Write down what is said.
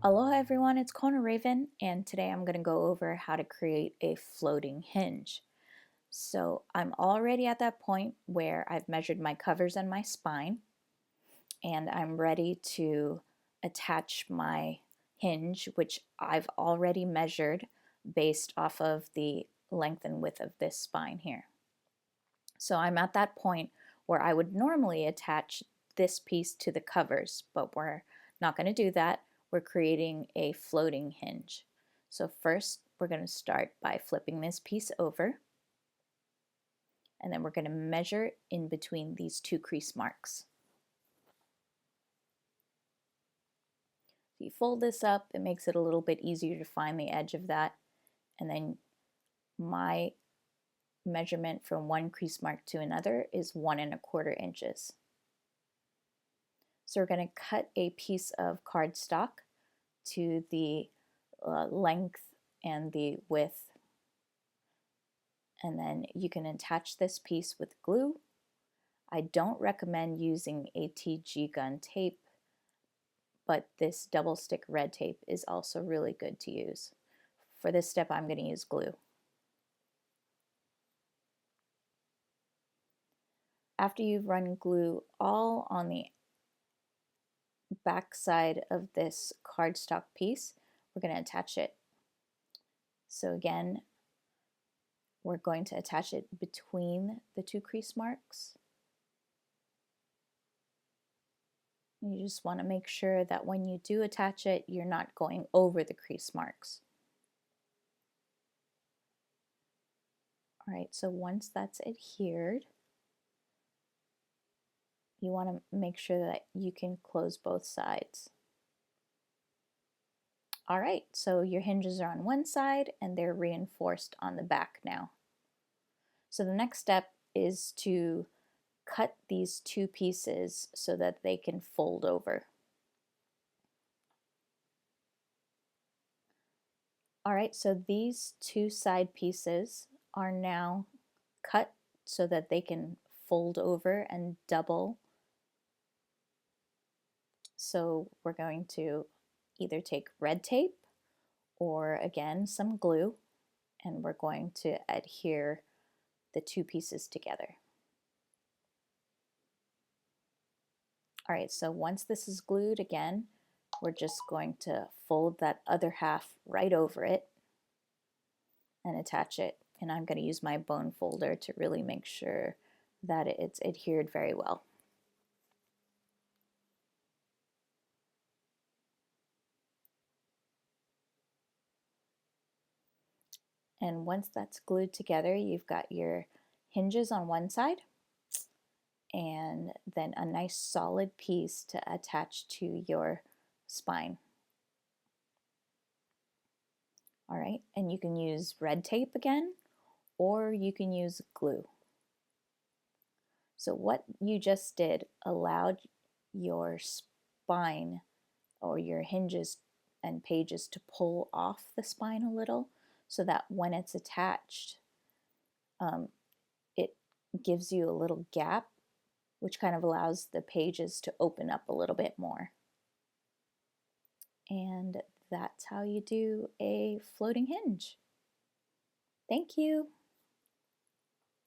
Aloha everyone, it's Kona Raven, and today I'm going to go over how to create a floating hinge. So I'm already at that point where I've measured my covers and my spine, and I'm ready to attach my hinge, which I've already measured based off of the length and width of this spine here. So I'm at that point where I would normally attach this piece to the covers, but we're not going to do that. We're creating a floating hinge. So first we're going to start by flipping this piece over, and then we're going to measure in between these two crease marks. If you fold this up, it makes it a little bit easier to find the edge of that, and then my measurement from one crease mark to another is 1¼ inches. So we're going to cut a piece of cardstock to the length and the width, and then you can attach this piece with glue. I don't recommend using ATG gun tape, but this double stick red tape is also really good to use. For this step I'm going to use glue. After you've run glue all on the back side of this cardstock piece, we're going to attach it. So again, we're going to attach it between the two crease marks. You just want to make sure that when you do attach it, you're not going over the crease marks. All right, so once that's adhered, you want to make sure that you can close both sides. All right, so your hinges are on one side and they're reinforced on the back now. So the next step is to cut these two pieces so that they can fold over. All right, so these two side pieces are now cut so that they can fold over and double. So we're going to either take red tape or again some glue, and we're going to adhere the two pieces together. All right, so once this is glued, again, we're just going to fold that other half right over it and attach it. And I'm going to use my bone folder to really make sure that it's adhered very well. And once that's glued together, you've got your hinges on one side and then a nice solid piece to attach to your spine. All right, and you can use red tape again, or you can use glue. So what you just did allowed your spine or your hinges and pages to pull off the spine a little, so that when it's attached, it gives you a little gap, which kind of allows the pages to open up a little bit more. And that's how you do a floating hinge. Thank you.